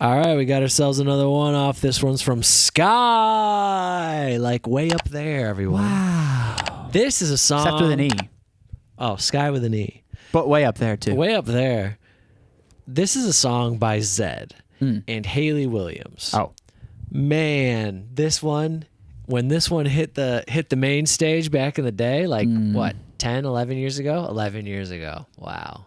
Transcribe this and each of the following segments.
All right, we got ourselves another one off. This one's from Sky, like way up there, everyone. Wow. This is a song. Except with an E. Oh, Sky with an E. But way up there, too. Way up there. This is a song by Zedd and Hayley Williams. Oh. Man, this one, when this one hit the main stage back in the day, like what, 10, 11 years ago? 11 years ago. Wow.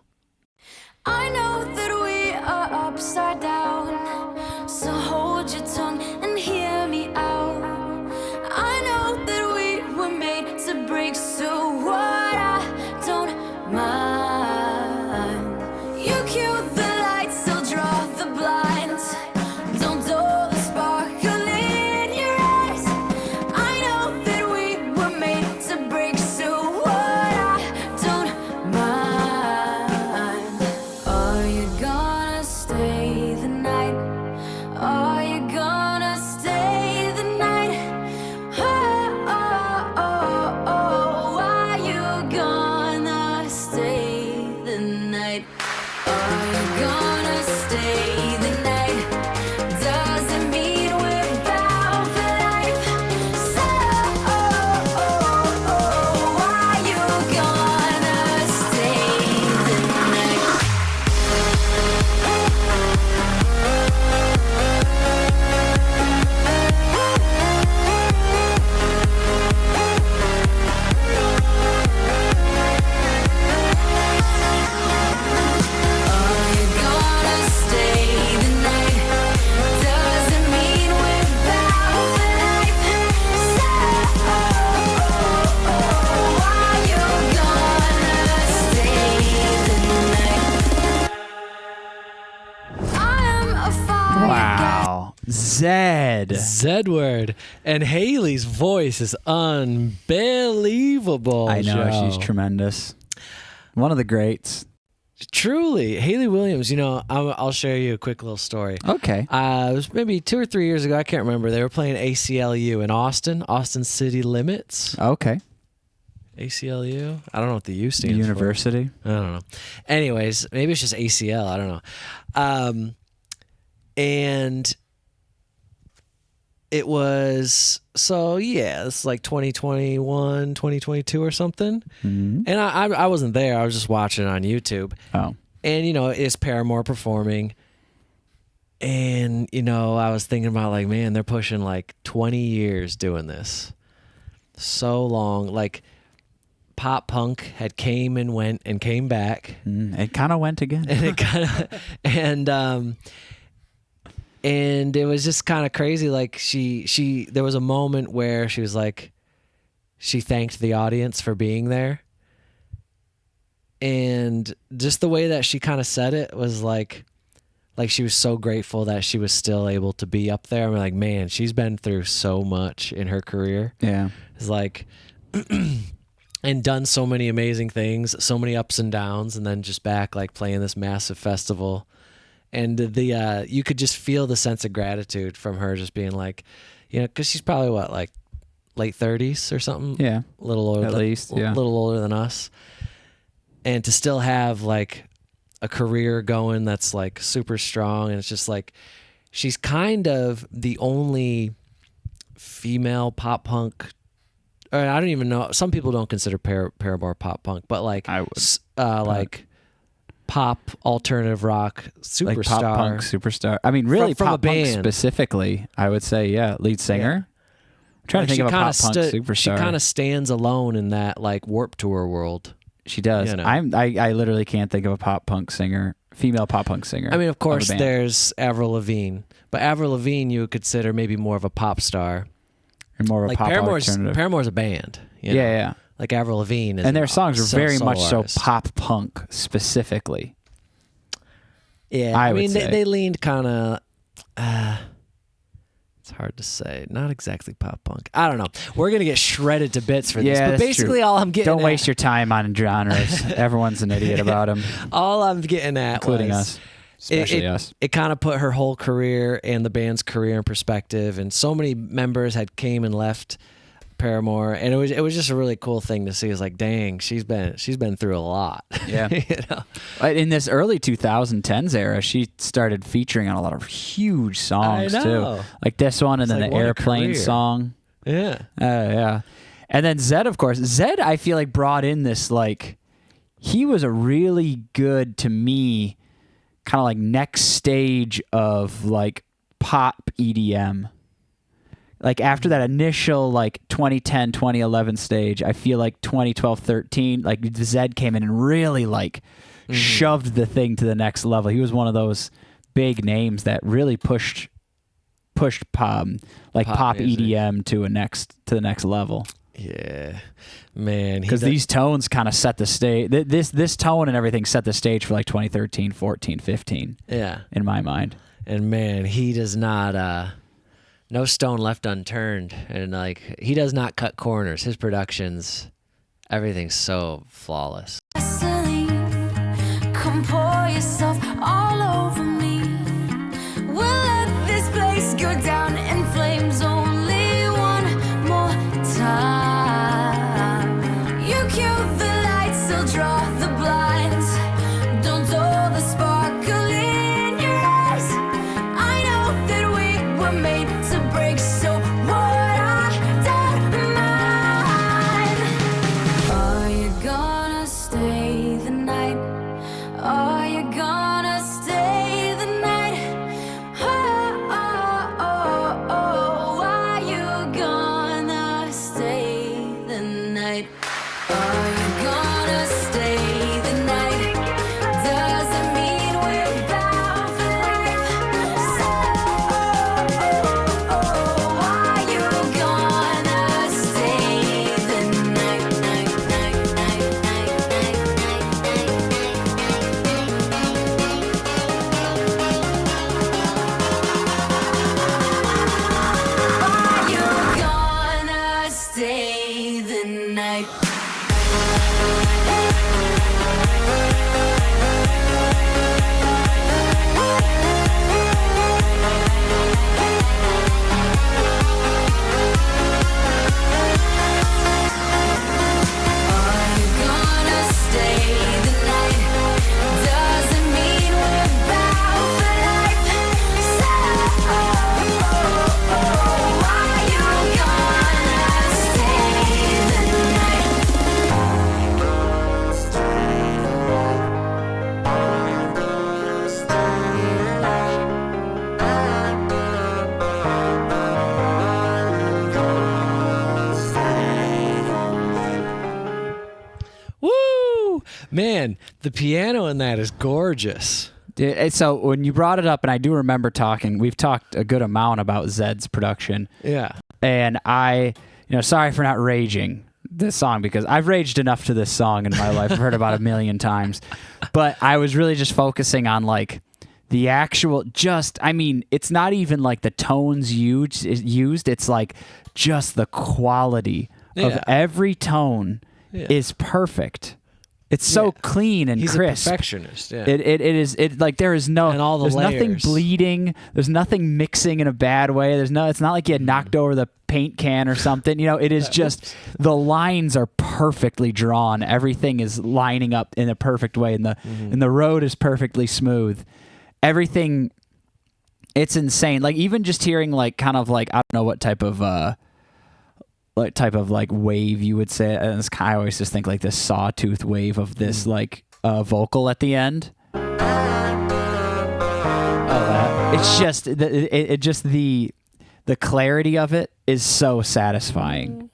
I know that we are upside down, so hold your tongue and hear me out. I know that we were made to break, so what, I don't mind. You cue the lights, I'll draw the blinds. Don't dull the sparkle in your eyes. I know that we were made to break, so what, I don't mind. Are you gonna stay the night? Are you gonna stay the night? Oh, oh, oh, oh. Are you gonna stay the night? Are you gonna stay the night? Doesn't mean we're bound for life. So, oh, oh, oh. Are you gonna stay the night? Are you gonna stay the night? Doesn't mean we're bound for life. So, are you gonna stay the night? I am a fire. Wow. Zedd. Zedward. And Hayley's voice is unbelievable. I know, Joe. she's tremendous. One of the greats. Truly. Hayley Williams, you know, I'll share you a quick little story. Okay. It was maybe 2 or 3 years ago. I can't remember. They were playing ACLU in Austin City Limits. Okay. ACLU? I don't know what the U stands University. for. I don't know. Anyways, maybe it's just ACL. I don't know. And it was, so yeah, it's like 2021, 2022 or something. Mhm. And I wasn't there. I was just watching it on YouTube. Oh. And, you know, it's Paramore performing. And, you know, I was thinking about, like, man, they're pushing like 20 years doing this. So long. Like, pop punk had came and went and came back. It kind of went again. And it kind of, and it was just kind of crazy. Like, there was a moment where she was like, she thanked the audience for being there. And just the way that she kind of said it was like she was so grateful that she was still able to be up there. I'm like, man, she's been through so much in her career. Yeah. It's like, and done so many amazing things, so many ups and downs, and then just back like playing this massive festival. And the you could just feel the sense of gratitude from her, just being like, you know, because she's probably what, like late 30s or something. Yeah. A little older, At least, yeah. A little older than us. And to still have like a career going that's like super strong, and it's just like she's kind of the only female pop punk. Or I don't even know. Some people don't consider Paramore pop punk, but like I would. like pop alternative rock superstar. Like pop punk superstar. I mean, really, From a pop punk band. specifically, I would say, yeah, lead singer. I'm trying Like, to think she of a kinda pop punk superstar. She kind of stands alone in that like Warped Tour world. She does. You know. I literally can't think of a pop punk singer, female pop punk singer. I mean, of course, a band. there's Avril Lavigne, but Avril Lavigne you would consider maybe more of a pop star. And more of a Like pop alternative. Paramore's a band. You know? Yeah. Like Avril Lavigne is, And their songs are very much so artist. pop punk specifically. Yeah, I I would mean say. they leaned kind of. It's hard to say. Not exactly pop punk. I don't know. We're gonna get shredded to bits for this. Yeah, But that's basically, true. all I'm getting Don't at, waste your time on genres. Everyone's an idiot about them, all I'm getting at, including was us, especially us. It kind of put her whole career and the band's career in perspective. And so many members had came and left Paramore, and it was just a really cool thing to see. It's like, dang, she's been through a lot. Yeah. You know? In this early 2010s era, she started featuring on a lot of huge songs I know. too, like this one, and It's then like, the what a Airplane career. song. Yeah. Yeah. And then Zedd, of course. Zedd, I feel like brought in this, like, he was a really good, to me, kind of like next stage of like pop EDM. Like after that initial like 2010, 2011 stage, I feel like 2012, 13, like Zedd came in and really like shoved the thing to the next level. He was one of those big names that really pushed pop music. EDM to the next level. Yeah, man. Because these tones kind of set the stage. This tone and everything set the stage for like 2013, 14, 15. Yeah. In my mind. And man, he does not. No stone left unturned, and like he does not cut corners. His productions, everything's so flawless. Gasoline, come pour yourself all over me. We'll let this place go down in flames only one more time. You cue the lights, I'll draw the blinds. Don't dull the sparkle in your eyes. I know that we were made to break, so what I don't mind. Are you gonna stay the night? Are you gonna stay the night? Oh, oh, oh, oh. Are you gonna stay the night? Are you gonna stay the night? Doesn't mean we're bound for life. So, are you gonna stay the night? Are you gonna stay the night? Are you gonna stay the night? Doesn't mean we're bound for life. So, are you gonna stay the night? Woo! Man, the piano in that is gorgeous. So when you brought it up, and I do remember we've talked a good amount about Zedd's production. Yeah. And sorry for not raging this song, because I've raged enough to this song in my life. I've heard about it a million times. But I was really just focusing on like the actual, it's not even like the tones used. It's like just the quality of Yeah. every tone is perfect. It's so clean and He's crisp. a perfectionist. Yeah. It is like there is no, And all the there's nothing layers. bleeding. There's nothing mixing in a bad way. It's not like you had knocked over the paint can or something. It is just the lines are perfectly drawn. Everything is lining up in a perfect way, and the road is perfectly smooth. Everything, it's insane. Like even just hearing like kind of like I don't know what type of like wave you would say. And I always just think like this sawtooth wave of this like vocal at the end. It's just the clarity of it is so satisfying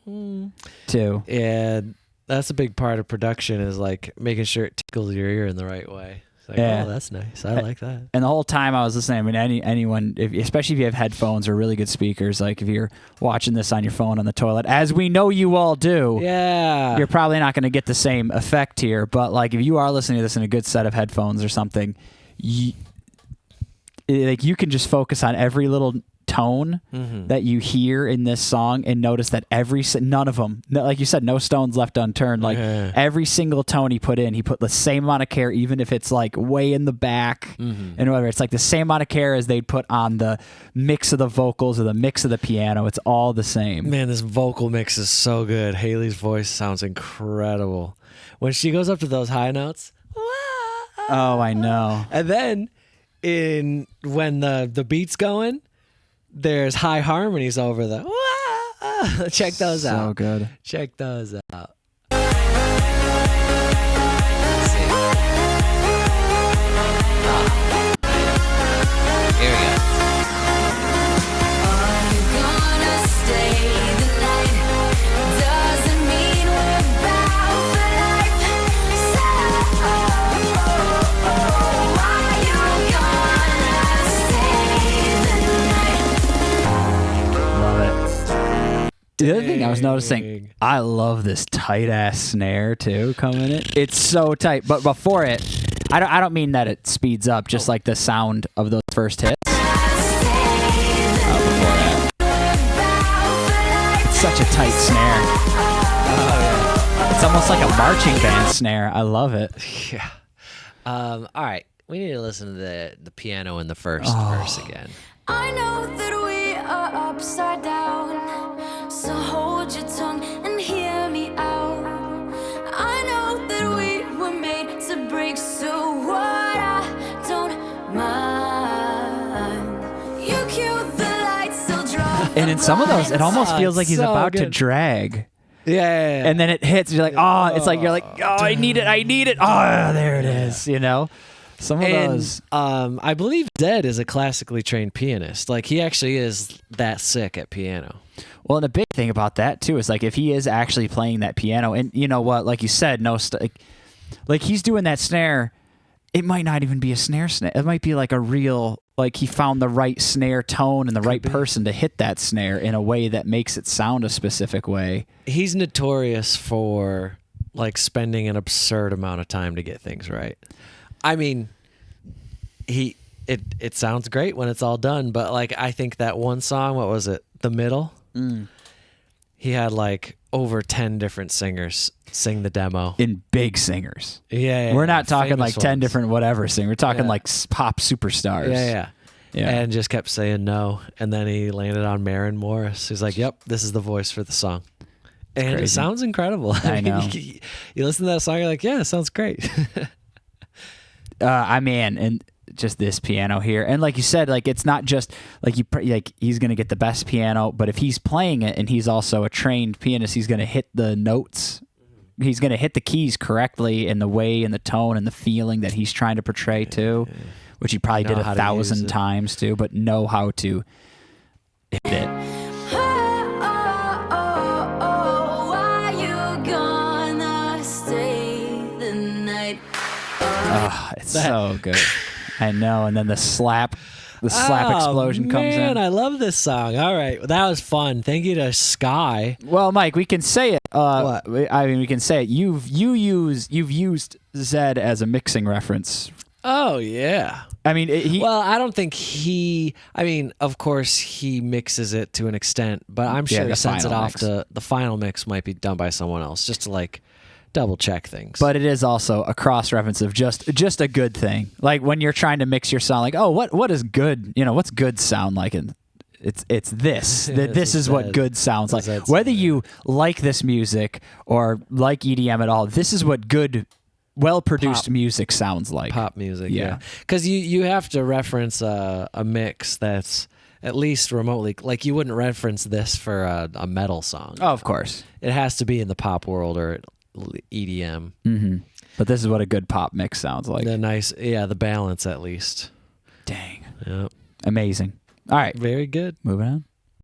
too. Yeah, that's a big part of production is like making sure it tickles your ear in the right way. It's like, Yeah. oh, that's nice. I like that. And the whole time I was listening, I mean, anyone, especially if you have headphones or really good speakers, like if you're watching this on your phone on the toilet, as we know you all do, Yeah. you're probably not going to get the same effect here. But like if you are listening to this in a good set of headphones or something, you can just focus on every little tone that you hear in this song, and notice that none of them, like you said, no stones left unturned. Like every single tone he put the same amount of care, even if it's like way in the back and whatever. It's like the same amount of care as they'd put on the mix of the vocals or the mix of the piano. It's all the same. Man, this vocal mix is so good. Hayley's voice sounds incredible. When she goes up to those high notes. Oh, I know. And then when the beat's going, there's high harmonies over the check those out. So good. Check those out. Here we go. Are you gonna stay the night? Doesn't mean we're bound for life. So, are you gonna stay the night? Love it. The other thing I was noticing, Dang. I love this tight ass snare too coming in. It's so tight. But before it, I don't mean that it speeds up, just like the sound of those first hits. Before that. It's such a tight snare. It's almost like a marching band snare. I love it. Yeah. All right. We need to listen to the piano in the first verse again. I know that we are upside down, so hold your tongue and hear me out. I know that we were made to break, so what I don't mind. You cue the lights, I'll draw. And in some of those, it almost feels like he's so about to good. drag. Yeah. And then it hits, and you're like, oh, it's like, you're like, oh, I need it. Oh, there it is, you know? Some of those. I believe Zedd is a classically trained pianist. Like, he actually is that sick at piano. Well, and the big thing about that, too, is like if he is actually playing that piano, and you know what, like you said, like he's doing that snare, it might not even be a snare. It might be like a real, like he found the right snare tone and the right person to hit that snare in a way that makes it sound a specific way. He's notorious for, like, spending an absurd amount of time to get things right. I mean, it sounds great when it's all done, but like I think that one song, what was it? The Middle? He had like over 10 different singers sing the demo. In big singers. Yeah. We're not talking famous like 10 ones. different whatever singers. We're talking Yeah. like pop superstars. Yeah. And just kept saying no. And then he landed on Maren Morris. He's like, yep, this is the voice for the song. And crazy. it sounds incredible. I know. You listen to that song, you're like, yeah, it sounds great. And just this piano here, and like you said, like it's not just like he's gonna get the best piano, but if he's playing it and he's also a trained pianist, he's gonna hit the notes, he's gonna hit the keys correctly in the way and the tone and the feeling that he's trying to portray too, which he probably did 1,000 times too, but know how to hit it. Are you gonna stay the night? Oh, it's so good. I know. And then the slap explosion comes in. Man, I love this song. All right. Well, that was fun. Thank you to Sky. Well, Mike, we can say it. What? I mean, we can say it. You've used Zedd as a mixing reference. Oh, yeah. I mean, Well, I don't think of course he mixes it to an extent, but I'm sure the he sends it final off mix. to the final mix might be done by someone else just to like double check things. But it is also a cross reference of just a good thing. Like when you're trying to mix your sound, like, oh, what is good? You know, what's good sound like? And it's this. This is what good sounds like. Whether you like this music or like EDM at all, this is what good, well-produced music sounds like. Pop music, Yeah. because you have to reference a mix that's at least remotely, like you wouldn't reference this for a metal song. Oh, of course. It has to be in the pop world or EDM. Mm-hmm. But this is what a good pop mix sounds like. The balance at least. Dang. Yep. Amazing. All right. Very good. Moving on.